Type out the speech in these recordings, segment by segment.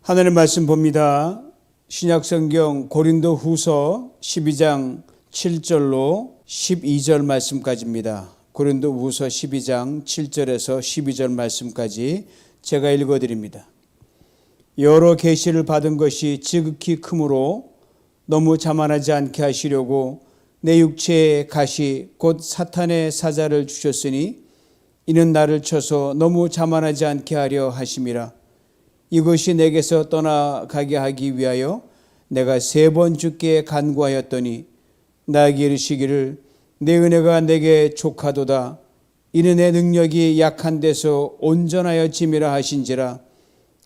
하나님의 말씀 봅니다. 신약성경 고린도후서 12장 7절로 12절 말씀까지입니다. 고린도후서 12장 7절에서 12절 말씀까지 제가 읽어드립니다. 여러 계시를 받은 것이 지극히 크므로 너무 자만하지 않게 하시려고 내 육체에 가시 곧 사탄의 사자를 주셨으니 이는 나를 쳐서 너무 자만하지 않게 하려 하심이라. 이것이 내게서 떠나가게 하기 위하여 내가 3번 주께 간구하였더니 나에게 이르시기를 내 은혜가 내게 족하도다. 이는 내 능력이 약한 데서 온전하여 짐이라 하신지라.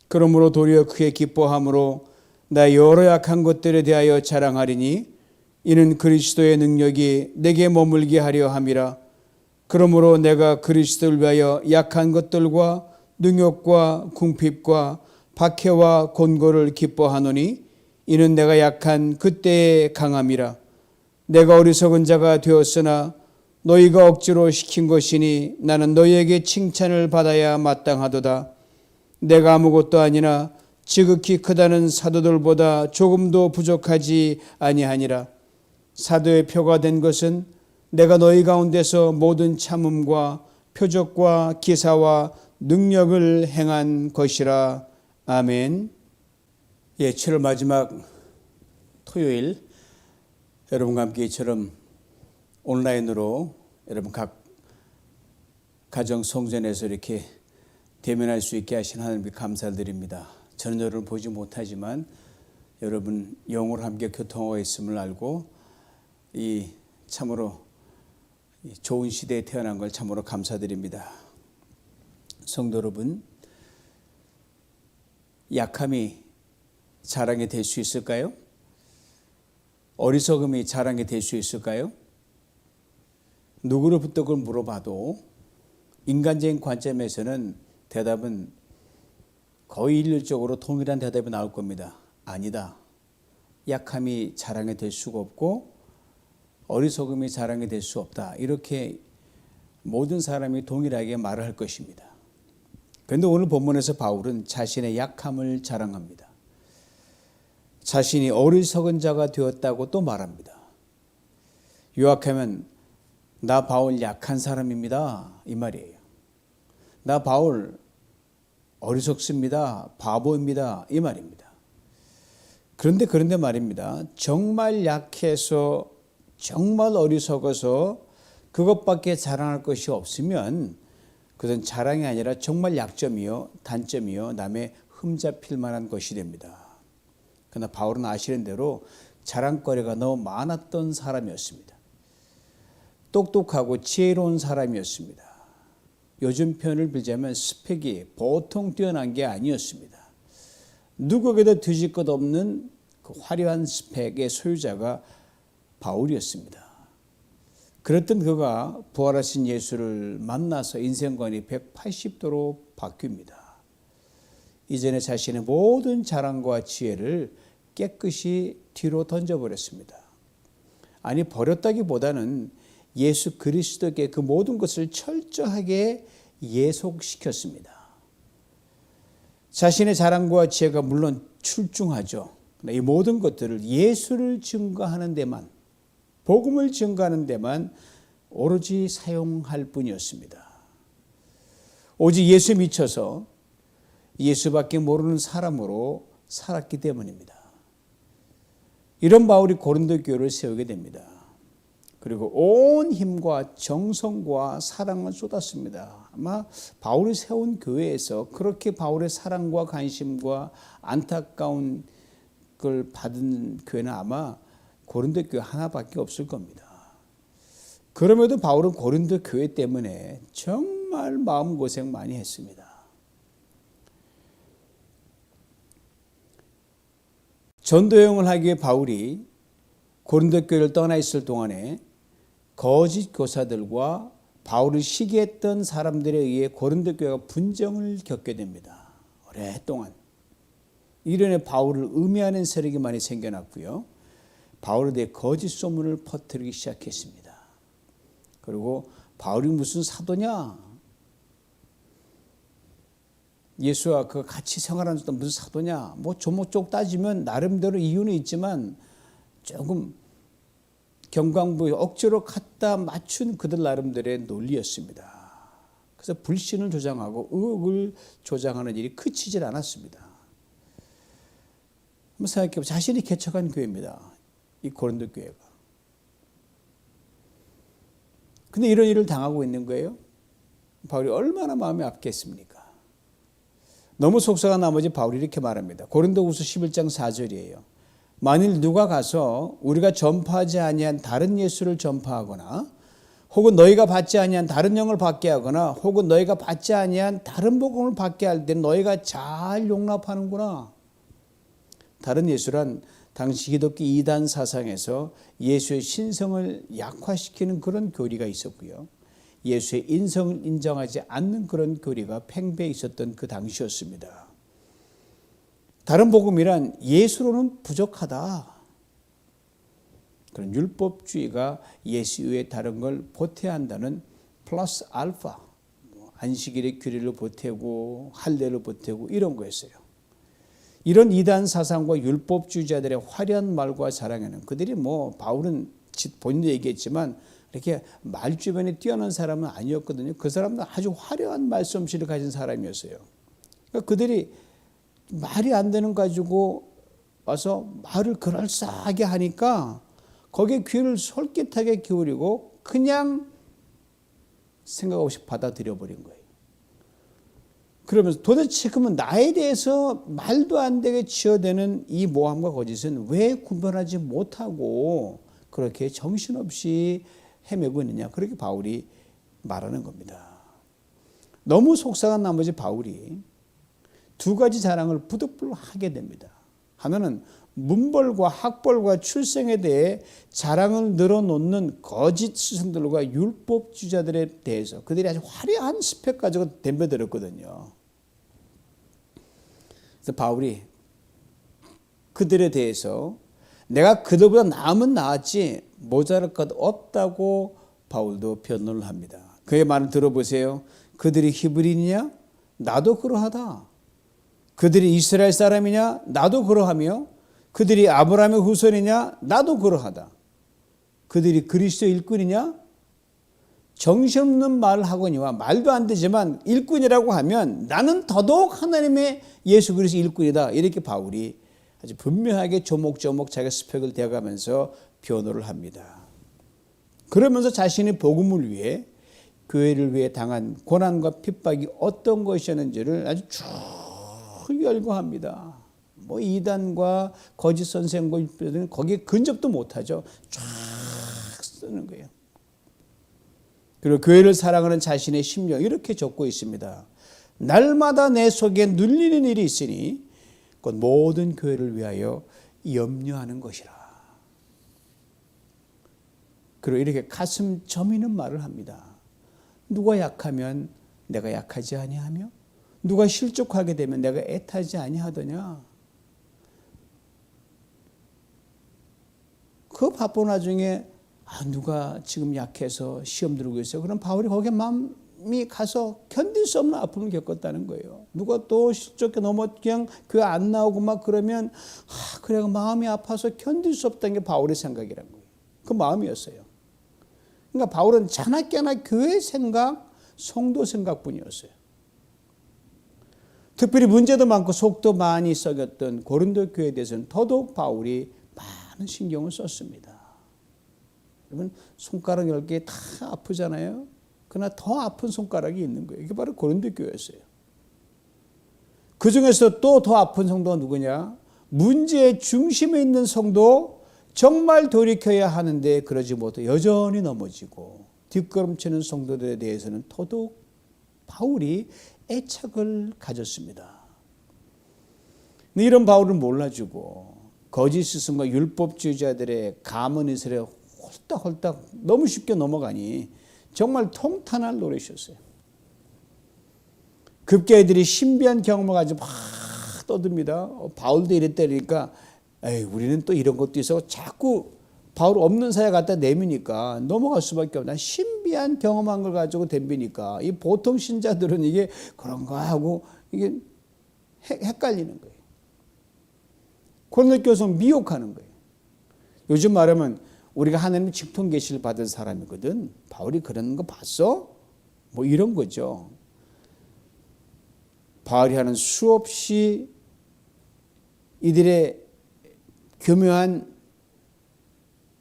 그러므로 도리어 크게 기뻐함으로 나 여러 약한 것들에 대하여 자랑하리니 이는 그리스도의 능력이 내게 머물게 하려 함이라. 그러므로 내가 그리스도를 위하여 약한 것들과 능욕과 궁핍과 박해와 곤고를 기뻐하노니 이는 내가 약한 그때의 강함이라. 내가 어리석은 자가 되었으나 너희가 억지로 시킨 것이니 나는 너희에게 칭찬을 받아야 마땅하도다. 내가 아무것도 아니나 지극히 크다는 사도들보다 조금도 부족하지 아니하니라. 사도의 표가 된 것은 내가 너희 가운데서 모든 참음과 표적과 기사와 능력을 행한 것이라. 아멘. 7월 마지막 토요일 여러분과 함께 이처럼 온라인으로 여러분 각 가정 성전에서 이렇게 대면할 수 있게 하신 하나님께 감사드립니다. 저는 여러분을 보지 못하지만 여러분 영으로 함께 교통하고 있음을 알고 이 참으로 좋은 시대에 태어난 걸 참으로 감사드립니다. 성도 여러분, 약함이 자랑이 될 수 있을까요? 어리석음이 자랑이 될 수 있을까요? 누구로부터 그걸 물어봐도 인간적인 관점에서는 대답은 거의 일률적으로 동일한 대답이 나올 겁니다. 아니다. 약함이 자랑이 될 수가 없고 어리석음이 자랑이 될 수 없다. 이렇게 모든 사람이 동일하게 말을 할 것입니다. 그런데 오늘 본문에서 바울은 자신의 약함을 자랑합니다. 자신이 어리석은 자가 되었다고 또 말합니다. 요약하면 나 바울 약한 사람입니다. 이 말이에요. 나 바울 어리석습니다. 바보입니다. 이 말입니다. 그런데 말입니다. 정말 약해서 정말 어리석어서 그것밖에 자랑할 것이 없으면 그것은 자랑이 아니라 정말 약점이요, 단점이요, 남의 흠잡힐 만한 것이 됩니다. 그러나 바울은 아시는 대로 자랑거리가 너무 많았던 사람이었습니다. 똑똑하고 지혜로운 사람이었습니다. 요즘 표현을 빌자면 스펙이 보통 뛰어난 게 아니었습니다. 누구에게도 뒤질 것 없는 그 화려한 스펙의 소유자가 바울이었습니다. 그랬던 그가 부활하신 예수를 만나서 인생관이 180도로 바뀝니다. 이전에 자신의 모든 자랑과 지혜를 깨끗이 뒤로 던져버렸습니다. 아니, 버렸다기보다는 예수 그리스도께 그 모든 것을 철저하게 예속시켰습니다. 자신의 자랑과 지혜가 물론 출중하죠. 이 모든 것들을 예수를 증거하는 데만, 복음을 증거하는 데만 오로지 사용할 뿐이었습니다. 오직 예수에 미쳐서 예수밖에 모르는 사람으로 살았기 때문입니다. 이런 바울이 고린도 교회를 세우게 됩니다. 그리고 온 힘과 정성과 사랑을 쏟았습니다. 아마 바울이 세운 교회에서 그렇게 바울의 사랑과 관심과 안타까운 걸 받은 교회는 아마 고린도 교회 하나밖에 없을 겁니다. 그럼에도 바울은 고린도 교회 때문에 정말 마음고생 많이 했습니다. 전도여행을 하기 위해 바울이 고린도 교회를 떠나 있을 동안에 거짓 교사들과 바울을 시기했던 사람들에 의해 고린도 교회가 분쟁을 겪게 됩니다. 오랫동안. 이련에 바울을 음해하는 세력이 많이 생겨났고요. 바울에 대해 거짓 소문을 퍼뜨리기 시작했습니다. 그리고 바울이 무슨 사도냐? 예수와 그 같이 생활하는 사람 무슨 사도냐? 뭐 조목조목 따지면 나름대로 이유는 있지만 조금 경강부에 억지로 갖다 맞춘 그들 나름대로의 논리였습니다. 그래서 불신을 조장하고 의혹을 조장하는 일이 그치질 않았습니다. 한번 생각해보면 자신이 개척한 교회입니다. 이 고린도 교회가. 근데 이런 일을 당하고 있는 거예요. 바울이 얼마나 마음이 아팠겠습니까? 너무 속상한 나머지 바울이 이렇게 말합니다. 고린도후서 11장 4절이에요. 만일 누가 가서 우리가 전파하지 아니한 다른 예수를 전파하거나 혹은 너희가 받지 아니한 다른 영을 받게 하거나 혹은 너희가 받지 아니한 다른 복음을 받게 할 때는 너희가 잘 용납하는구나. 다른 예수란 당시 기독교 이단 사상에서 예수의 신성을 약화시키는 그런 교리가 있었고요. 예수의 인성을 인정하지 않는 그런 교리가 팽배해 있었던 그 당시였습니다. 다른 복음이란 예수로는 부족하다. 그런 율법주의가 예수 외에 다른 걸 보태야 한다는 플러스 알파, 안식일의 규례를 보태고 할례를 보태고 이런 거였어요. 이런 이단 사상과 율법주의자들의 화려한 말과 자랑에는 그들이 바울은 본인도 얘기했지만 이렇게 말주변에 뛰어난 사람은 아니었거든요. 그 사람은 아주 화려한 말솜씨를 가진 사람이었어요. 그러니까 그들이 말이 안 되는 가지고 와서 말을 그럴싸하게 하니까 거기에 귀를 솔깃하게 기울이고 그냥 생각 없이 받아들여 버린 거예요. 그러면서 도대체 그러면 나에 대해서 말도 안 되게 지어대는 이 모함과 거짓은 왜 구별하지 못하고 그렇게 정신없이 헤매고 있느냐. 그렇게 바울이 말하는 겁니다. 너무 속상한 나머지 바울이 두 가지 자랑을 부득불 하게 됩니다. 하나는 문벌과 학벌과 출생에 대해 자랑을 늘어놓는 거짓 스승들과 율법주의자들에 대해서 그들이 아주 화려한 스펙 가지고 덤벼들었거든요. 그래서 바울이 그들에 대해서 내가 그들보다 나으면 나았지 모자랄 것 없다고 바울도 변론을 합니다. 그의 말을 들어보세요. 그들이 히브리인이냐? 나도 그러하다. 그들이 이스라엘 사람이냐? 나도 그러하며 그들이 아브라함의 후손이냐? 나도 그러하다. 그들이 그리스도 일꾼이냐? 정신없는 말을 하거니와 말도 안 되지만 일꾼이라고 하면 나는 더더욱 하나님의 예수 그리스도 일꾼이다. 이렇게 바울이 아주 분명하게 조목조목 자기 스펙을 대가면서 변호를 합니다. 그러면서 자신의 복음을 위해 교회를 위해 당한 고난과 핍박이 어떤 것이었는지를 아주 쭉 열거합니다. 이단과 거짓 선생과 율법들은 거기에 근접도 못하죠. 쫙 쓰는 거예요. 그리고 교회를 사랑하는 자신의 심령 이렇게 적고 있습니다. 날마다 내 속에 눌리는 일이 있으니 곧 모든 교회를 위하여 염려하는 것이라. 그리고 이렇게 가슴 저미는 말을 합니다. 누가 약하면 내가 약하지 아니하며 누가 실족하게 되면 내가 애타지 아니하더냐. 그 바쁜 와중에 누가 지금 약해서 시험 들고 있어요. 그럼 바울이 거기에 마음이 가서 견딜 수 없는 아픔을 겪었다는 거예요. 누가 또 실족해 넘어 그냥 교회 안 나오고 막 그러면 그래 마음이 아파서 견딜 수 없다는 게 바울의 생각이란 거예요. 그 마음이었어요. 그러니까 바울은 자나깨나 교회 생각, 성도 생각뿐이었어요. 특별히 문제도 많고 속도 많이 썩였던 고린도 교회에 대해서는 더더욱 바울이 많은 신경을 썼습니다. 여러분 손가락 10개 다 아프잖아요. 그러나 더 아픈 손가락이 있는 거예요. 이게 바로 고린도 교회였어요. 그중에서 또 더 아픈 성도가 누구냐? 문제의 중심에 있는 성도 정말 돌이켜야 하는데 그러지 못해 여전히 넘어지고 뒷걸음치는 성도들에 대해서는 더더욱 바울이 애착을 가졌습니다. 근데 이런 바울을 몰라주고 거짓 스승과 율법주의자들의 가문이슬에 홀딱홀딱 너무 쉽게 넘어가니 정말 통탄할 노릇이었어요. 급기 애들이 신비한 경험을 가지고 막 떠듭니다. 바울도 이랬다니까 우리는 또 이런 것도 있어 자꾸 바울 없는 사회 갖다 내미니까 넘어갈 수밖에 없나. 신비한 경험한 걸 가지고 덤비니까 이 보통 신자들은 이게 그런가 하고 이게 헷갈리는 거예요. 고린도 교회에서 미혹하는 거예요. 요즘 말하면 우리가 하나님의 직통 계시를 받은 사람이거든. 바울이 그런 거 봤어? 뭐 이런 거죠. 바울이 하는 수없이 이들의 교묘한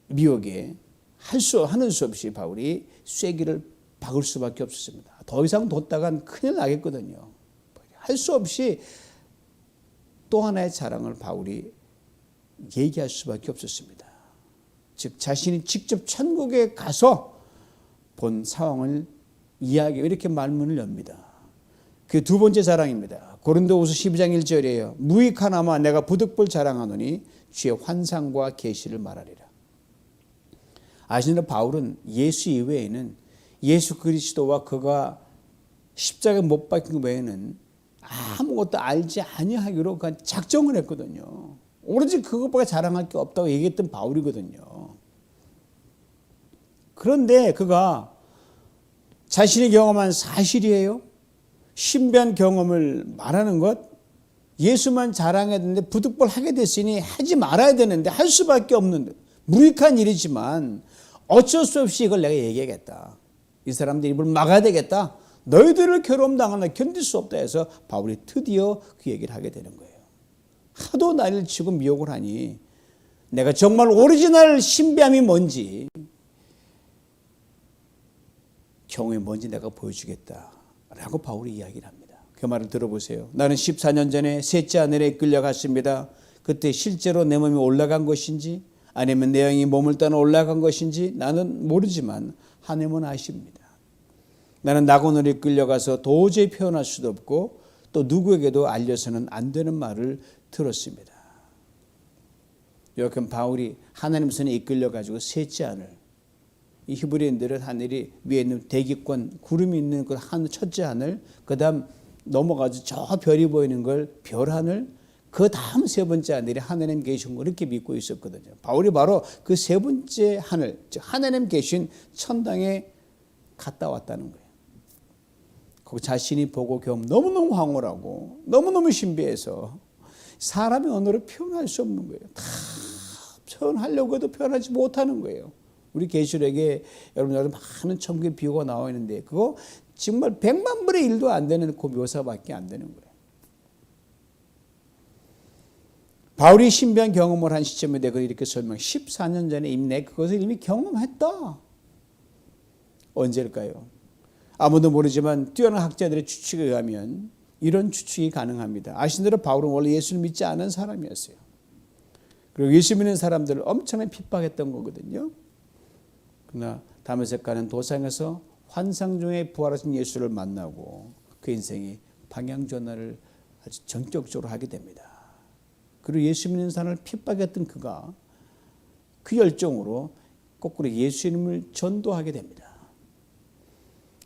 미혹에 하는 수 없이 바울이 쐐기를 박을 수밖에 없었습니다. 더 이상 뒀다간 큰일 나겠거든요. 할 수 없이 또 하나의 자랑을 바울이 얘기할 수밖에 없었습니다. 즉 자신이 직접 천국에 가서 본 상황을 이야기하고 이렇게 말문을 엽니다. 그 두 번째 자랑입니다. 고린도후서 12장 1절이에요. 무익하나마 내가 부득불 자랑하노니 주의 환상과 계시를 말하리라. 아시는 바울은 예수 이외에는 예수 그리스도와 그가 십자가에 못 박힌 외에는 아무것도 알지 아니하기로 작정을 했거든요. 오로지 그것밖에 자랑할 게 없다고 얘기했던 바울이거든요. 그런데 그가 자신이 경험한 사실이에요. 신비한 경험을 말하는 것, 예수만 자랑해야 되는데 부득불 하게 됐으니 하지 말아야 되는데 할 수밖에 없는 무익한 일이지만 어쩔 수 없이 이걸 내가 얘기하겠다. 이 사람들 입을 막아야 되겠다. 너희들을 괴로움당하는 견딜 수 없다 해서 바울이 드디어 그 얘기를 하게 되는 거예요. 하도 나를 치고 미혹을 하니 내가 정말 오리지널 신비함이 뭔지, 경우에 뭔지 내가 보여주겠다 라고 바울이 이야기를 합니다. 그 말을 들어보세요. 나는 14년 전에 셋째 하늘에 끌려갔습니다. 그때 실제로 내 몸이 올라간 것인지 아니면 내 영이 몸을 떠나 올라간 것인지 나는 모르지만 하나님은 아십니다. 나는 낙원으로 끌려가서 도저히 표현할 수도 없고 또 누구에게도 알려서는 안 되는 말을 들었습니다. 여하튼 바울이 하나님 손에 이끌려가지고 셋째 하늘, 이 히브리인들은 하늘이 위에 있는 대기권 구름이 있는 그 하늘 첫째 하늘, 그 다음 넘어가서 저 별이 보이는 걸 별하늘, 그 다음 세 번째 하늘이 하나님 계신 걸 이렇게 믿고 있었거든요. 바울이 바로 그 세 번째 하늘, 즉 하나님 계신 천당에 갔다 왔다는 거예요. 거기 자신이 보고 경험 너무너무 황홀하고 너무너무 신비해서 사람의 언어로 표현할 수 없는 거예요. 다 표현하려고 해도 표현하지 못하는 거예요. 우리 계시록에 여러분 많은 천국의 비유가 나와 있는데 그거 정말 100만 분의 1도 안 되는 그 묘사밖에 안 되는 거예요. 바울이 신비한 경험을 한 시점에 내가 이렇게 설명, 14년 전에 이미 내 그것을 이미 경험했다. 언제일까요? 아무도 모르지만 뛰어난 학자들의 추측에 의하면 이런 추측이 가능합니다. 아신 대로 바울은 원래 예수를 믿지 않은 사람이었어요. 그리고 예수 믿는 사람들을 엄청나게 핍박했던 거거든요. 그러나 다메섹 가는 도상에서 환상 중에 부활하신 예수를 만나고 그 인생이 방향 전환을 아주 전격적으로 하게 됩니다. 그리고 예수 믿는 사람을 핍박했던 그가 그 열정으로 거꾸로 예수님을 전도하게 됩니다.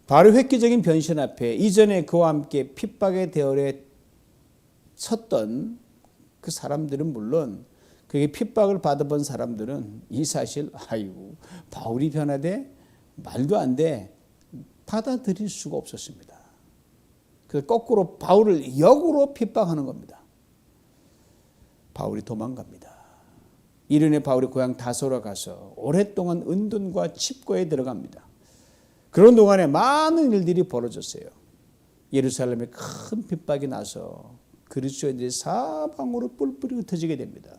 바로 획기적인 변신 앞에 이전에 그와 함께 핍박의 대열에 섰던 그 사람들은 물론 그게 핍박을 받아본 사람들은 이 사실 아이고 바울이 변하되 말도 안 돼 받아들일 수가 없었습니다. 그래서 거꾸로 바울을 역으로 핍박하는 겁니다. 바울이 도망갑니다. 이른에 바울이 고향 다소로 가서 오랫동안 은둔과 칩거에 들어갑니다. 그런 동안에 많은 일들이 벌어졌어요. 예루살렘에 큰 핍박이 나서 그리스도인들이 사방으로 뿔뿔이 흩어지게 됩니다.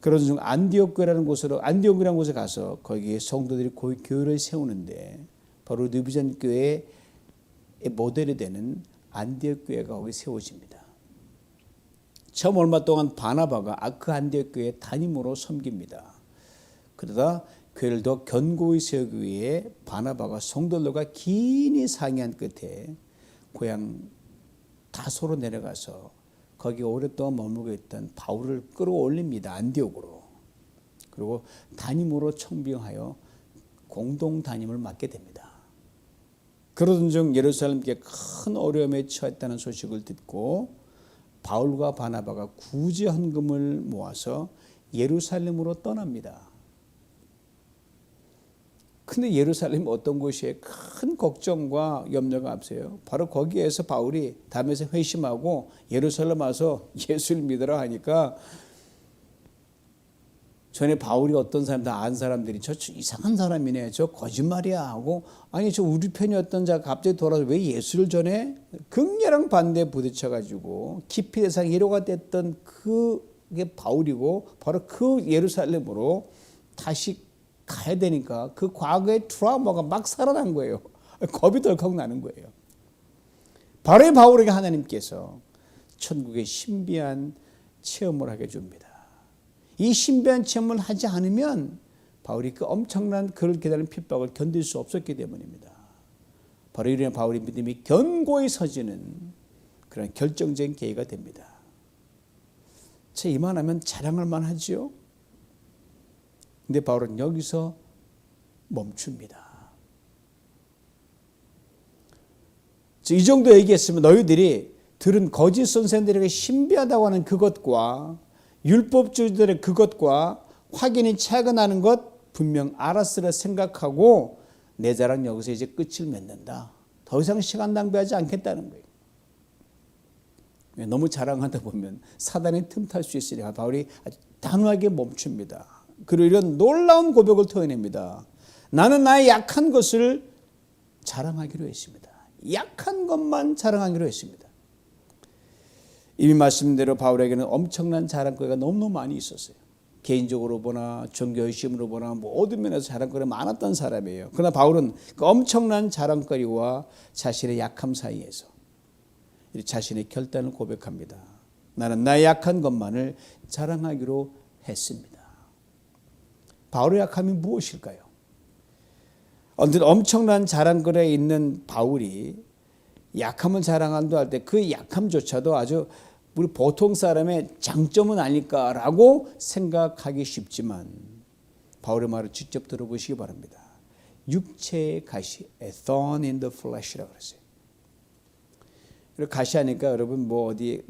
그런 중 안디옥이라는 곳에 가서 거기에 성도들이 교회를 세우는데 바로 느비전 교회의 모델이 되는 안디옥 교회가 거기 세워집니다. 처음 얼마 동안 바나바가 그 안디옥 교회 담임으로 섬깁니다. 그러다 교회를 더 견고히 세우기 위해 바나바가 성도들과 긴히 상의한 끝에 고향 다소로 내려가서 거기 오랫동안 머물고 있던 바울을 끌어올립니다. 안디옥으로. 그리고 담임으로 청빙하여 공동 담임을 맡게 됩니다. 그러던 중 예루살렘께 큰 어려움에 처했다는 소식을 듣고 바울과 바나바가 구제 헌금을 모아서 예루살렘으로 떠납니다. 근데 예루살렘이 어떤 곳이에요? 큰 걱정과 염려가 앞서요. 바로 거기에서 바울이 담에서 회심하고 예루살렘 와서 예수를 믿으라 하니까 전에 바울이 어떤 사람 다 안 사람들이 저 이상한 사람이네, 저 거짓말이야 하고, 아니 저 우리 편이었던 자가 갑자기 돌아서 왜 예수를 전해? 극렬한 반대에 부딪혀가지고 깊이 대상 1호가 됐던 그게 바울이고, 바로 그 예루살렘으로 다시 가야 되니까 그 과거의 트라우마가 막 살아난 거예요. 겁이 덜컥 나는 거예요. 바로 이 바울에게 하나님께서 천국의 신비한 체험을 하게 줍니다. 이 신비한 체험을 하지 않으면 바울이 그 엄청난 그를 기다리는 핍박을 견딜 수 없었기 때문입니다. 바로 이런 바울의 믿음이 견고히 서지는 그런 결정적인 계기가 됩니다. 제 이만하면 자랑할 만하지요. 근데 바울은 여기서 멈춥니다. 이 정도 얘기했으면 너희들이 들은 거짓 선생들에게 신비하다고 하는 그것과 율법주의들의 그것과 확연히 차이가 나는 것 분명 알았으라 생각하고 내 자랑 여기서 이제 끝을 맺는다. 더 이상 시간 낭비하지 않겠다는 거예요. 너무 자랑하다 보면 사단이 틈탈 수 있으니까 바울이 아주 단호하게 멈춥니다. 그리고 이런 놀라운 고백을 토해냅니다. 나는 나의 약한 것을 자랑하기로 했습니다. 약한 것만 자랑하기로 했습니다. 이미 말씀대로 바울에게는 엄청난 자랑거리가 너무너무 많이 있었어요. 개인적으로 보나 종교 열심으로 보나 모든 면에서 자랑거리가 많았던 사람이에요. 그러나 바울은 그 엄청난 자랑거리와 자신의 약함 사이에서 자신의 결단을 고백합니다. 나는 나의 약한 것만을 자랑하기로 했습니다. 바울의 약함이 무엇일까요? 엄청난 자랑거리에 있는 바울이 약함을 자랑한다 할 때 그 약함조차도 아주 우리 보통 사람의 장점은 아닐까라고 생각하기 쉽지만 바울의 말을 직접 들어보시기 바랍니다. 육체의 가시, a thorn in the flesh라고 그랬어요. 가시하니까 여러분 뭐 어디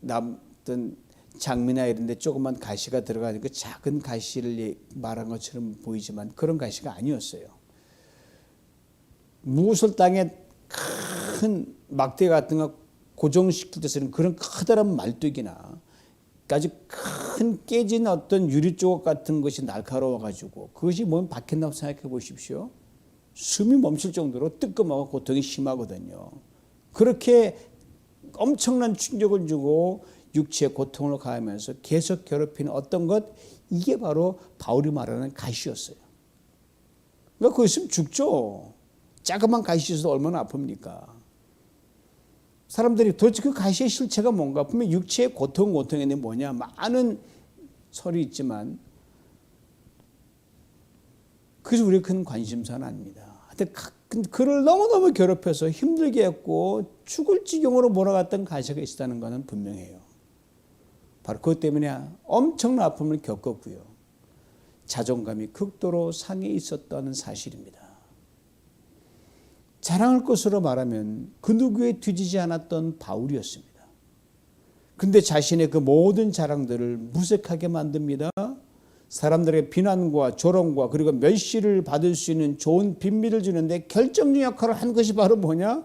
남던 장미나 이런 데 조그만 가시가 들어가니까 작은 가시를 말한 것처럼 보이지만 그런 가시가 아니었어요. 무술 땅에 큰 막대 같은 거 고정시킬 때 쓰는 그런 커다란 말뚝이나 아주 큰 깨진 어떤 유리 조각 같은 것이 날카로워 가지고 그것이 몸에 박힌다고 생각해 보십시오. 숨이 멈출 정도로 뜨끔하고 고통이 심하거든요. 그렇게 엄청난 충격을 주고 육체의 고통을 가하면서 계속 괴롭히는 어떤 것, 이게 바로 바울이 말하는 가시였어요. 그러니까 그거 있으면 죽죠. 자그만 가시 있어도 얼마나 아픕니까? 사람들이 도대체 그 가시의 실체가 뭔가, 분명 육체의 고통인데 뭐냐, 많은 설이 있지만 그래서 우리가 큰 관심사는 아닙니다. 그를 너무너무 괴롭혀서 힘들게 했고 죽을 지경으로 몰아갔던 가시가 있었다는 것은 분명해요. 바로 그것 때문에 엄청난 아픔을 겪었고요. 자존감이 극도로 상해 있었다는 사실입니다. 자랑할 것으로 말하면 그 누구에 뒤지지 않았던 바울이었습니다. 그런데 자신의 그 모든 자랑들을 무색하게 만듭니다. 사람들의 비난과 조롱과 그리고 멸시를 받을 수 있는 좋은 빈미를 주는데 결정적 역할을 한 것이 바로 뭐냐?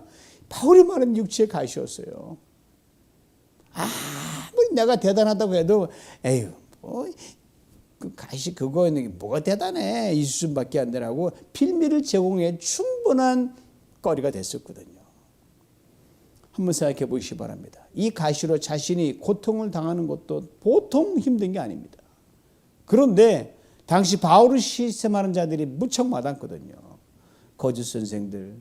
바울이 말한 육체의 가시였어요. 아무리 내가 대단하다고 해도 에휴 뭐 그 가시 그거는 뭐가 대단해, 이 수준밖에 안 되라고 빌미를 제공해 충분한 거리가 됐었거든요. 한번 생각해 보시기 바랍니다. 이 가시로 자신이 고통을 당하는 것도 보통 힘든 게 아닙니다. 그런데 당시 바울을 시샘하는 자들이 무척 많았거든요. 거짓 선생들,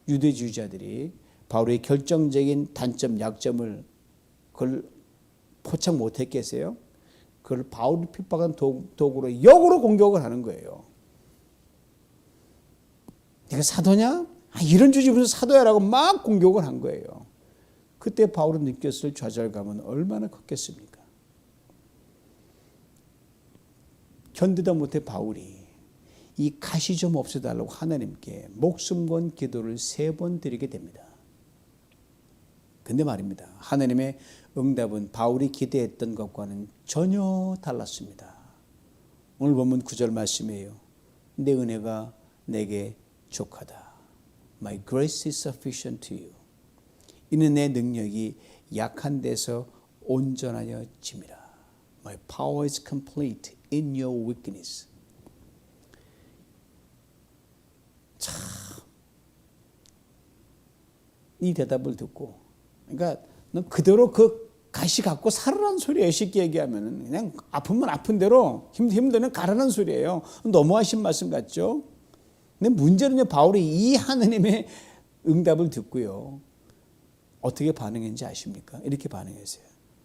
유대주의자들이 바울의 결정적인 단점, 약점을 그걸 포착 못했겠어요? 그걸 바울을 핍박한 도구로 역으로 공격을 하는 거예요. 네가 사도냐? 이런 주제 무슨 사도야라고 막 공격을 한 거예요. 그때 바울은 느꼈을 좌절감은 얼마나 컸겠습니까? 견디다 못해 바울이 이 가시 좀 없애달라고 하나님께 목숨 건 기도를 3번 드리게 됩니다. 근데 말입니다. 하나님의 응답은 바울이 기대했던 것과는 전혀 달랐습니다. 오늘 본문 9절 말씀이에요. 내 은혜가 내게 족하다. My grace is sufficient to you. 이는 내 능력이 약한 데서 온전하여 짐이라. My power is complete in your weakness. 참, 이 대답을 듣고, 그러니까 너 그대로 그 가시 갖고 살아라는 소리예요. 쉽게 얘기하면 그냥 아프면 아픈 대로, 힘들면 가라는 소리예요. 너무하신 말씀 같죠? 근데 문제는요, 바울이 이 하느님의 응답을 듣고요, 어떻게 반응했는지 아십니까? 이렇게 반응했어요.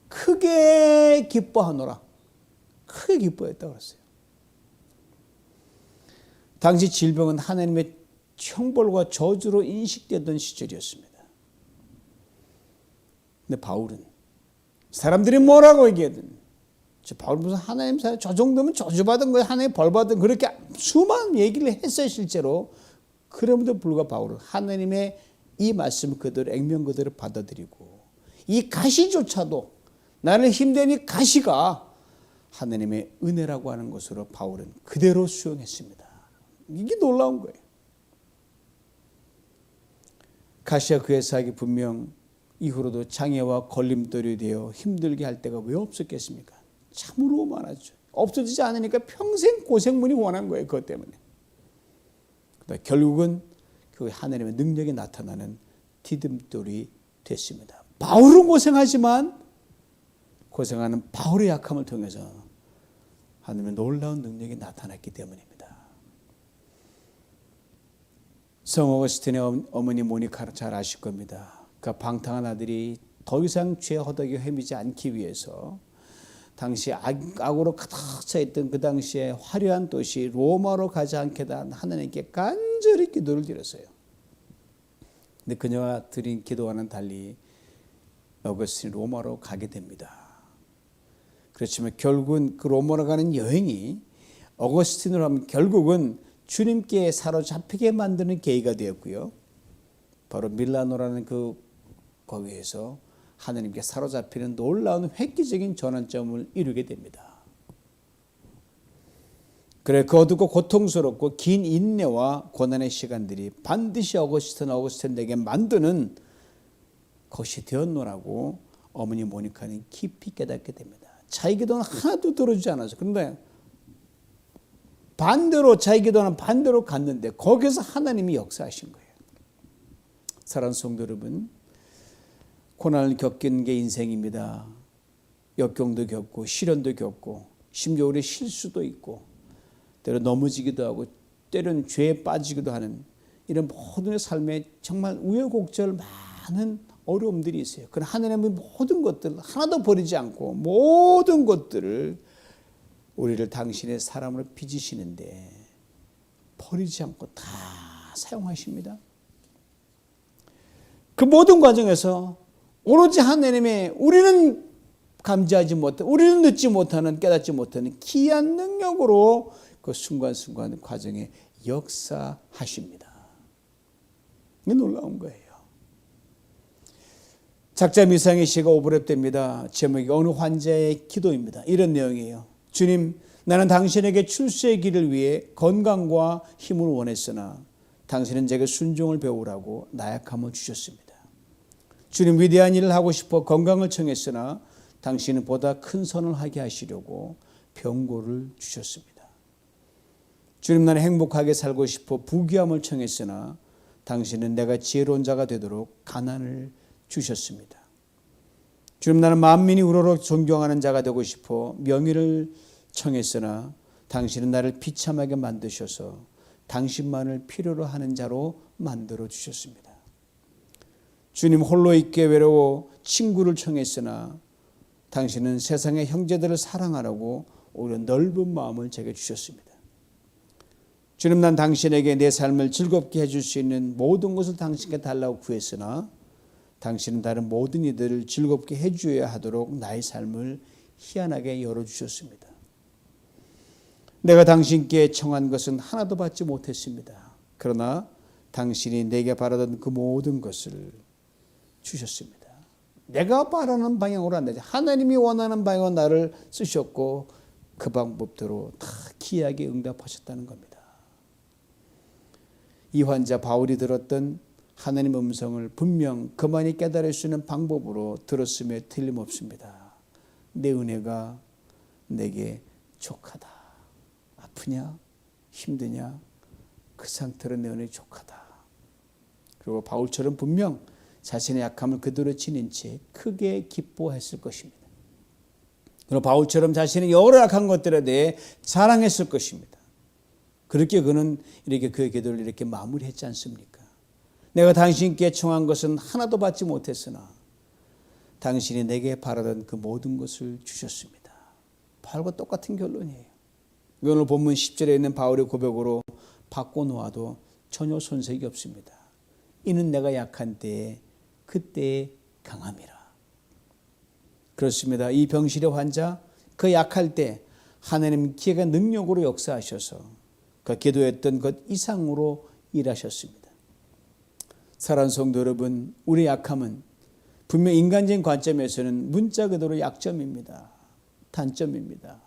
크게 기뻐하노라. 크게 기뻐했다고 그랬어요. 당시 질병은 하나님의 형벌과 저주로 인식되던 시절이었습니다. 근데 바울은 사람들이 뭐라고 얘기하든, 바울 무슨 하나님 사람 저 정도면 저주받은 거예요, 하나님 벌받은, 그렇게 수많은 얘기를 했어요 실제로. 그럼에도 불구하고 바울은 하나님의 이 말씀을 그대로 액면 그대로 받아들이고, 이 가시조차도, 나를 힘든 이 가시가 하나님의 은혜라고 하는 것으로 바울은 그대로 수용했습니다. 이게 놀라운 거예요. 가시와 그의 사역이 분명 이후로도 장애와 걸림돌이 되어 힘들게 할 때가 왜 없었겠습니까? 참으로 많았죠. 없어지지 않으니까 평생 고생문이 원한 거예요. 그것 때문에. 결국은 그 하나님의 능력이 나타나는 디딤돌이 됐습니다. 바울은 고생하지만 고생하는 바울의 약함을 통해서 하나님의 놀라운 능력이 나타났기 때문입니다. 성 어거스틴의 어머니 모니카 잘 아실 겁니다. 그 방탕한 아들이 더 이상 죄 허덕에 헤매지 않기 위해서 당시 악으로 가득 차있던 그 당시에 화려한 도시 로마로 가지 않게 하나님께 간절히 기도를 드렸어요. 근데 그녀가 드린 기도와는 달리 어거스틴이 로마로 가게 됩니다. 그렇지만 결국은 그 로마로 가는 여행이 어거스틴으로 하면 결국은 주님께 사로잡히게 만드는 계기가 되었고요. 바로 밀라노라는 그 거기에서 하나님께 사로잡히는 놀라운 획기적인 전환점을 이루게 됩니다. 그래, 그 어둡고 고통스럽고 긴 인내와 고난의 시간들이 반드시 어거스틴에게 만드는 것이 되었노라고 어머니 모니카는 깊이 깨닫게 됩니다. 자기 기도는 하나도 들어주지 않아서. 그런데 반대로 자기 기도는 반대로 갔는데 거기서 하나님이 역사하신 거예요. 사랑하는 성도 여러분, 고난을 겪는 게 인생입니다. 역경도 겪고 시련도 겪고 심지어 우리 실수도 있고 때로 넘어지기도 하고 때로는 죄에 빠지기도 하는 이런 모든 삶에 정말 우여곡절 많은 어려움들이 있어요. 그러나 하나님은 모든 것들 하나도 버리지 않고 모든 것들을 우리를 당신의 사람으로 빚으시는데 버리지 않고 다 사용하십니다. 그 모든 과정에서 오로지 하나님의 우리는 감지하지 못하는, 우리는 듣지 못하는, 깨닫지 못하는 기이한 능력으로 그 순간순간 과정에 역사하십니다. 이게 놀라운 거예요. 작자 미상의 시가 오버랩됩니다. 제목이 어느 환자의 기도입니다. 이런 내용이에요. 주님, 나는 당신에게 출세의 길을 위해 건강과 힘을 원했으나 당신은 제게 순종을 배우라고 나약함을 주셨습니다. 주님, 위대한 일을 하고 싶어 건강을 청했으나 당신은 보다 큰 선을 하게 하시려고 병고를 주셨습니다. 주님, 나는 행복하게 살고 싶어 부귀함을 청했으나 당신은 내가 지혜로운 자가 되도록 가난을 주셨습니다. 주님, 나는 만민이 우러러 존경하는 자가 되고 싶어 명예를 청했으나 당신은 나를 비참하게 만드셔서 당신만을 필요로 하는 자로 만들어 주셨습니다. 주님, 홀로 있게 외로워 친구를 청했으나 당신은 세상의 형제들을 사랑하라고 오히려 넓은 마음을 제게 주셨습니다. 주님, 난 당신에게 내 삶을 즐겁게 해줄 수 있는 모든 것을 당신께 달라고 구했으나 당신은 다른 모든 이들을 즐겁게 해줘야 하도록 나의 삶을 희한하게 열어주셨습니다. 내가 당신께 청한 것은 하나도 받지 못했습니다. 그러나 당신이 내게 바라던 그 모든 것을 주셨습니다. 내가 바라는 방향으로 안 되죠. 하나님이 원하는 방향으로 나를 쓰셨고 그 방법대로 다 기이하게 응답하셨다는 겁니다. 이 환자 바울이 들었던 하나님의 음성을 분명 그만이 깨달을 수 있는 방법으로 들었음에 틀림없습니다. 내 은혜가 내게 족하다. 아프냐? 힘드냐? 그 상태로 내 은혜 족하다. 그리고 바울처럼 분명 자신의 약함을 그대로 지닌 채 크게 기뻐했을 것입니다. 그리고 바울처럼 자신의 여러 약한 것들에 대해 자랑했을 것입니다. 그렇게 그는 이렇게 그의 기도를 이렇게 마무리했지 않습니까? 내가 당신께 청한 것은 하나도 받지 못했으나 당신이 내게 바라던 그 모든 것을 주셨습니다. 바울과 똑같은 결론이에요. 오늘 본문 10절에 있는 바울의 고백으로 바꿔놓아도 전혀 손색이 없습니다. 이는 내가 약한 때에 그때에 강함이라. 그렇습니다. 이 병실의 환자 그 약할 때 하나님 기회가 능력으로 역사하셔서 그 기도했던 것 이상으로 일하셨습니다. 사랑하는 성도 여러분, 우리의 약함은 분명 인간적인 관점에서는 문자 그대로 약점입니다. 단점입니다.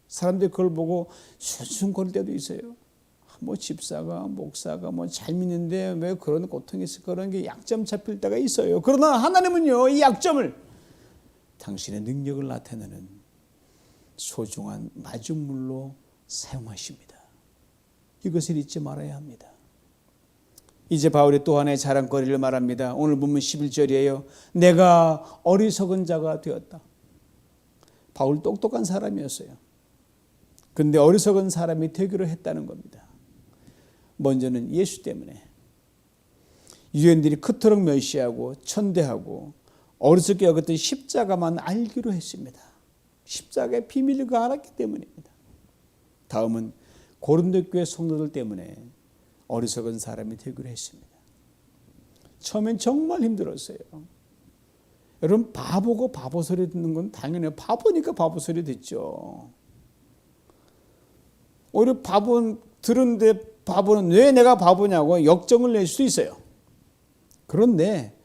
사람들이 그걸 보고 순순거릴 때도 있어요. 뭐 집사가 목사가 뭐 잘 믿는데 왜 그런 고통이 있을까, 그런 게 약점 잡힐 때가 있어요. 그러나 하나님은요, 이 약점을 당신의 능력을 나타내는 소중한 마중물로 사용하십니다. 이것을 잊지 말아야 합니다. 이제 바울이 또 하나의 자랑거리를 말합니다. 오늘 본문 11절이에요. 내가 어리석은 자가 되었다. 바울 똑똑한 사람이었어요. 그런데 어리석은 사람이 되기로 했다는 겁니다. 먼저는 예수 때문에 유대인들이 그토록 멸시하고 천대하고 어리석게 여겼던 십자가만 알기로 했습니다. 십자가의 비밀을 그 알았기 때문입니다. 다음은 고린도 교회 성도들 때문에 어리석은 사람이 되기로 했습니다. 처음엔 정말 힘들었어요. 여러분, 바보고 바보 소리 듣는 건 당연해요. 바보니까 바보 소리 듣죠. 오히려 바보 들은데 바보는 왜 내가 바보냐고 역정을 낼 수도 있어요. 그런데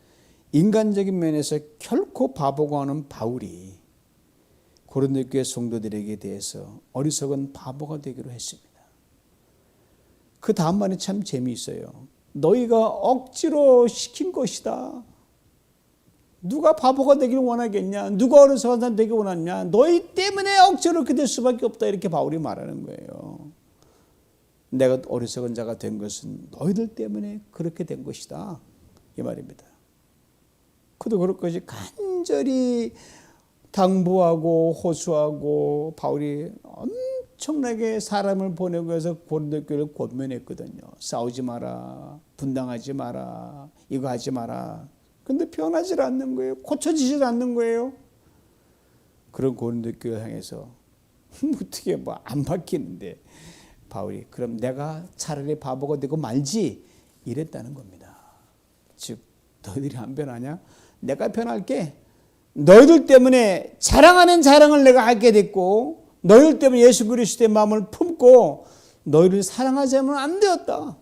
인간적인 면에서 결코 바보가 하는 바울이 고린도 교회 성도들에게 대해서 어리석은 바보가 되기로 했습니다. 그 다음 말이 참 재미있어요. 너희가 억지로 시킨 것이다. 누가 바보가 되기를 원하겠냐? 누가 어리석은 사람 되기를 원하냐? 너희 때문에 억지로 그렇게 될 수밖에 없다. 이렇게 바울이 말하는 거예요. 내가 어리석은 자가 된 것은 너희들 때문에 그렇게 된 것이다. 이 말입니다. 그도 그럴 것이 간절히 당부하고 호소하고 바울이 엄청나게 사람을 보내고 해서 고린도 교회를 권면했거든요. 싸우지 마라, 분당하지 마라, 이거 하지 마라. 근데 변하지 않는 거예요. 고쳐지지 않는 거예요. 그런 고린도 교회 향해서 어떻게 뭐 안 바뀌는데 바울이 그럼 내가 차라리 바보가 되고 말지 이랬다는 겁니다. 즉 너희들이 안 변하냐? 내가 변할게. 너희들 때문에 자랑하는 자랑을 내가 하게 됐고 너희들 때문에 예수 그리스도의 마음을 품고 너희를 사랑하자면 안 되었다.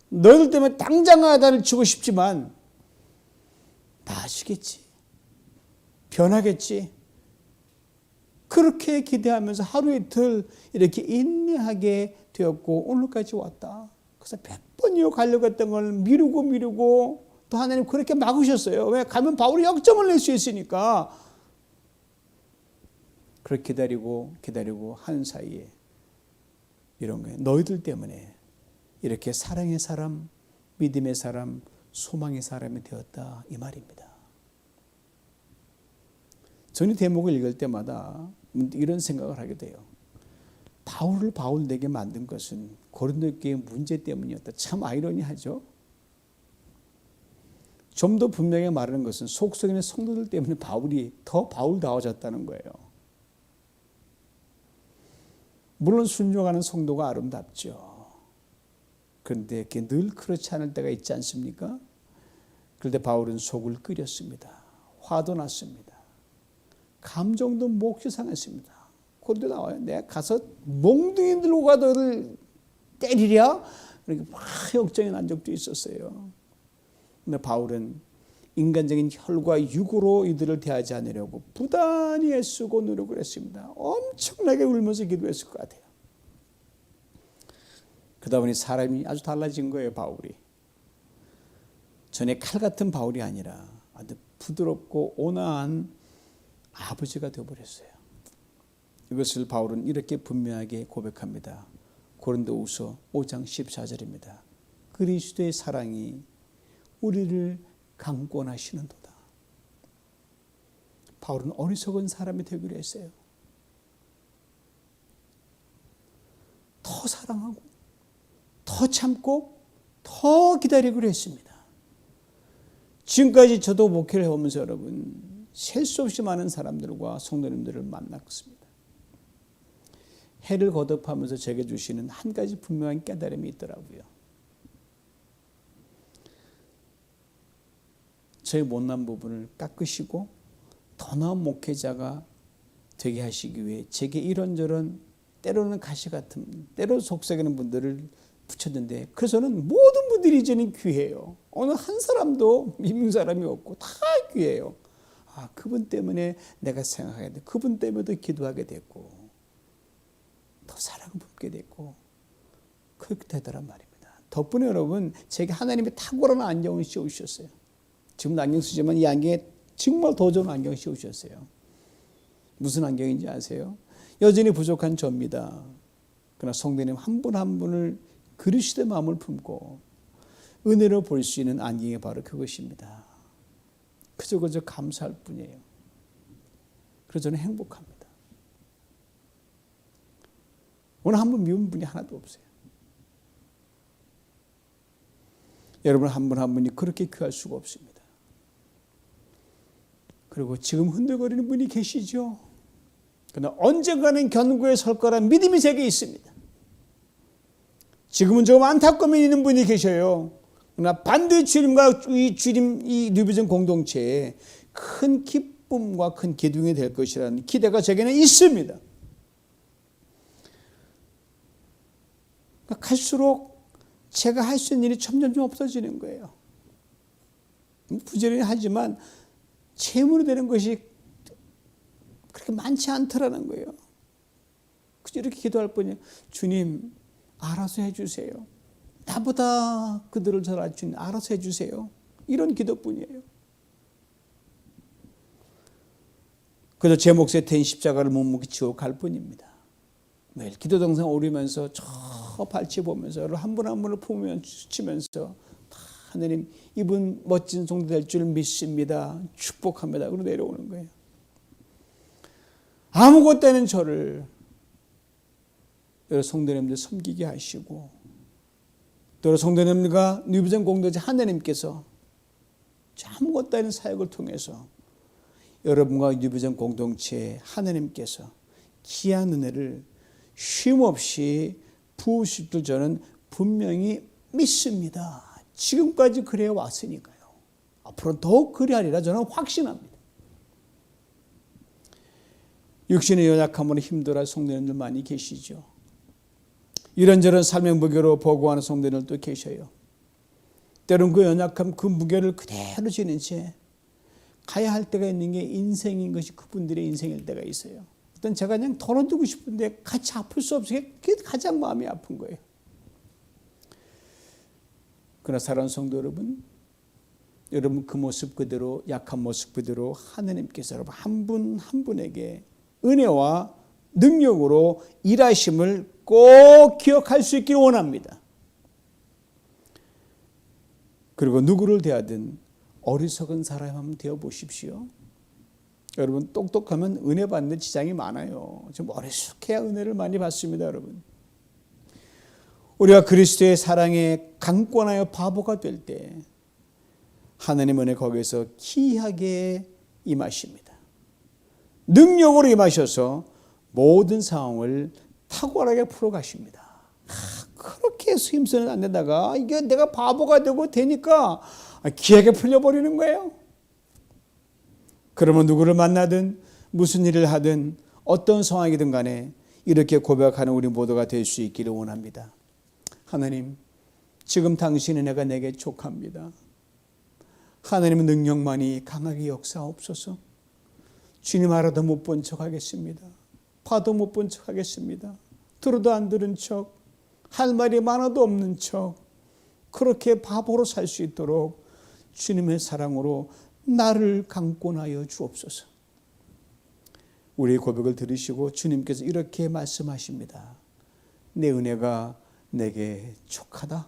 너희들 때문에 당장 아다를 주고 싶지만 나아지겠지. 변하겠지. 그렇게 기대하면서 하루 이틀 이렇게 인내하게 되었고 오늘까지 왔다. 그래서 100번이요 가려고 했던 걸 미루고 또 하나님 그렇게 막으셨어요. 왜? 가면 바울이 역정을 낼 수 있으니까. 그렇게 기다리고 한 사이에 이런 거예요. 너희들 때문에 이렇게 사랑의 사람, 믿음의 사람, 소망의 사람이 되었다. 이 말입니다. 저는 대목을 읽을 때마다 이런 생각을 하게 돼요. 바울을 바울 되게 만든 것은 고린도 교회의 문제 때문이었다. 참 아이러니하죠. 좀 더 분명히 말하는 것은 속속에 있는 성도들 때문에 바울이 더 바울다워졌다는 거예요. 물론 순종하는 성도가 아름답죠. 그런데 그게 늘 그렇지 않을 때가 있지 않습니까? 그런데 바울은 속을 끓였습니다. 화도 났습니다. 감정도 몹시 상했습니다. 그런데 나와요. 내가 가서 몽둥이 들고 가도 너를 때리랴? 이렇게 막 역정이 난 적도 있었어요. 근데 바울은 인간적인 혈과 육으로 이들을 대하지 않으려고 부단히 애쓰고 노력을 했습니다. 엄청나게 울면서 기도했을 것 같아요. 그러다 보니 사람이 아주 달라진 거예요. 바울이. 전에 칼 같은 바울이 아니라 아주 부드럽고 온화한 아버지가 되어버렸어요. 이것을 바울은 이렇게 분명하게 고백합니다. 고린도후서 5장 14절입니다. 그리스도의 사랑이 우리를 강권하시는도다. 바울은 어리석은 사람이 되기로 했어요. 더 사랑하고 더 참고 더 기다리기로 했습니다. 지금까지 저도 목회를 해오면서 여러분 셀 수 없이 많은 사람들과 성도님들을 만났습니다. 해를 거듭하면서 제게 주시는 한 가지 분명한 깨달음이 있더라고요. 저의 못난 부분을 깎으시고 더 나은 목회자가 되게 하시기 위해 제게 이런저런 때로는 가시 같은 때로 속삭이는 분들을 붙였는데 그래서는 모든 분들이 이제는 귀해요. 어느 한 사람도 믿는 사람이 없고 다 귀해요. 아, 그분 때문에 내가 생각하게 됐고 그분 때문에도 기도하게 됐고 더 사랑을 품게 됐고 그렇게 되더란 말입니다. 덕분에 여러분 제게 하나님이 탁월한 안경을 씌우셨어요. 지금 안경 쓰지만 이 안경에 정말 더 좋은 안경 씌우셨어요. 무슨 안경인지 아세요? 여전히 부족한 저입니다. 그러나 성도님 한 분 한 분을 그리스도의 마음을 품고 은혜로 볼 수 있는 안경이 바로 그것입니다. 그저 감사할 뿐이에요. 그래서 저는 행복합니다. 오늘 한 분 미운 분이 하나도 없어요. 여러분 한 분 한 분이 그렇게 귀할 수가 없습니다. 그리고 지금 흔들거리는 분이 계시죠. 그러나 언젠가는 견고에 설 거란 믿음이 제게 있습니다. 지금은 조금 안타까움이 있는 분이 계셔요. 그러나 반드시 주님과 이 뉴비전 공동체에 큰 기쁨과 큰 기둥이 될 것이라는 기대가 제게는 있습니다. 갈수록 제가 할 수 있는 일이 점점 없어지는 거예요. 부지런히 하지만 채무로 되는 것이 그렇게 많지 않더라는 거예요. 그저 이렇게 기도할 뿐이에요. 주님 알아서 해주세요. 나보다 그들을 잘 알 주님 알아서 해주세요. 이런 기도뿐이에요. 그저 제 몫에 대인 십자가를 묵묵히 지고 갈 뿐입니다. 매일 기도 동상 오르면서 저 발치 보면서 한 분 한 분을 품으면서 하나님 이분 멋진 성도 될 줄 믿습니다. 축복합니다. 그러고 내려오는 거예요. 아무것도 아닌 저를 여러 성도님들 섬기게 하시고 또 여러 성도님들과 뉴비전 공동체 하나님께서 아무것도 아닌 사역을 통해서 여러분과 뉴비전 공동체에 하나님께서 귀한 은혜를 쉼없이 부으실 줄 저는 분명히 믿습니다. 지금까지 그래 왔으니까요. 앞으로 더욱 그리하리라 저는 확신합니다. 육신의 연약함으로 힘들어 성도님들 많이 계시죠. 이런저런 삶의 무게로 보고하는 성도님들도 계셔요. 때론 그 연약함, 그 무게를 그대로 지닌 채 가야 할 때가 있는 게 인생인 것이 그분들의 인생일 때가 있어요. 어떤 제가 그냥 덜어두고 싶은데 같이 아플 수 없어서 그게 가장 마음이 아픈 거예요. 그러나 사랑하는 성도 여러분, 여러분 그 모습 그대로 약한 모습 그대로 하나님께서 여러분 한 분 한 분에게 은혜와 능력으로 일하심을 꼭 기억할 수 있기를 원합니다. 그리고 누구를 대하든 어리석은 사람 한번 되어보십시오. 여러분 똑똑하면 은혜 받는 지장이 많아요. 좀 어리숙해야 은혜를 많이 받습니다. 여러분 우리가 그리스도의 사랑에 강권하여 바보가 될 때 하나님 은혜 거기에서 기이하게 임하십니다. 능력으로 임하셔서 모든 상황을 탁월하게 풀어가십니다. 그렇게 해서 힘쓰는 안 되다가 이게 내가 바보가 되니까 기하게 풀려버리는 거예요. 그러면 누구를 만나든 무슨 일을 하든 어떤 상황이든 간에 이렇게 고백하는 우리 모두가 될 수 있기를 원합니다. 하나님, 지금 당신의 은혜가 내게 족합니다. 하나님의 능력만이 강하게 역사하옵소서. 주님 알아도 못 본 척 하겠습니다. 봐도 못 본 척 하겠습니다. 들어도 안 들은 척, 할 말이 많아도 없는 척 그렇게 바보로 살 수 있도록 주님의 사랑으로 나를 강권하여 주옵소서. 우리의 고백을 들으시고 주님께서 이렇게 말씀하십니다. 내 은혜가 내게 족하다.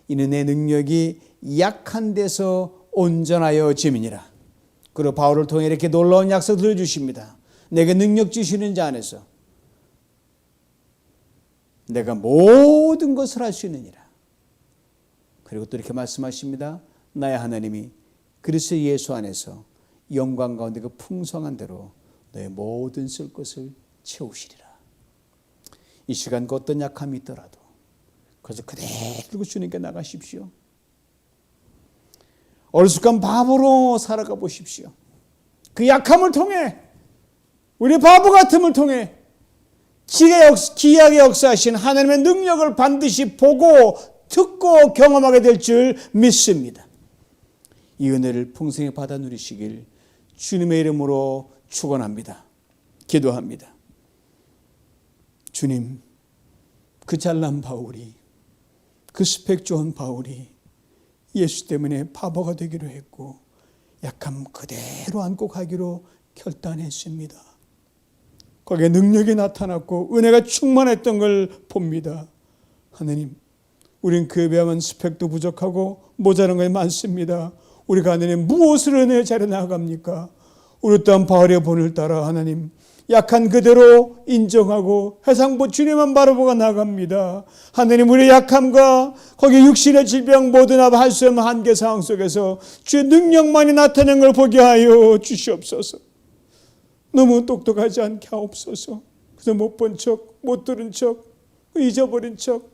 이는 내 능력이 약한 데서 온전하여 짐이니라. 그리고 바울을 통해 이렇게 놀라운 약속을 들어주십니다. 내게 능력 주시는 자 안에서 내가 모든 것을 할 수 있느니라. 그리고 또 이렇게 말씀하십니다. 나의 하나님이 그리스도 예수 안에서 영광 가운데 그 풍성한 대로 너의 모든 쓸 것을 채우시리라. 이 시간 그 어떤 약함이 있더라도 그래서 그대로 주님께 나가십시오. 어리숙한 바보로 살아가 보십시오. 그 약함을 통해 우리 바보 같음을 통해 기이하게 역사하신 하나님의 능력을 반드시 보고 듣고 경험하게 될 줄 믿습니다. 이 은혜를 풍성히 받아 누리시길 주님의 이름으로 축원합니다. 기도합니다. 주님, 그 잘난 바울이, 그 스펙 좋은 바울이 예수 때문에 바보가 되기로 했고 약함 그대로 안고 가기로 결단했습니다. 거기에 능력이 나타났고 은혜가 충만했던 걸 봅니다. 하나님, 우린 그에 비하면 스펙도 부족하고 모자란 것이 많습니다. 우리가 하나님 무엇을 은혜의 자리에 나아갑니까? 우리 또한 바울의 본을 따라 하나님 약한 그대로 인정하고 해상보 주님만 바라보고 나갑니다. 하나님, 우리의 약함과 거기 육신의 질병 모든 할 수 없는 한계 상황 속에서 주의 능력만이 나타나는 걸 보게 하여 주시옵소서. 너무 똑똑하지 않게 하옵소서. 그래서 못 본 척, 못 들은 척, 잊어버린 척,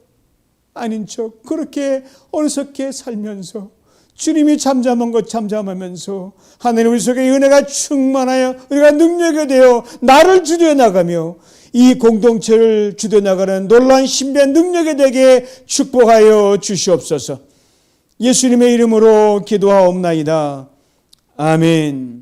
아닌 척 그렇게 어리석게 살면서 주님이 잠잠한 것 잠잠하면서 하나님 우리 속에 은혜가 충만하여 우리가 능력이 되어 나를 주도해 나가며 이 공동체를 주도해 나가는 놀라운 신비한 능력이 되게 축복하여 주시옵소서. 예수님의 이름으로 기도하옵나이다. 아멘.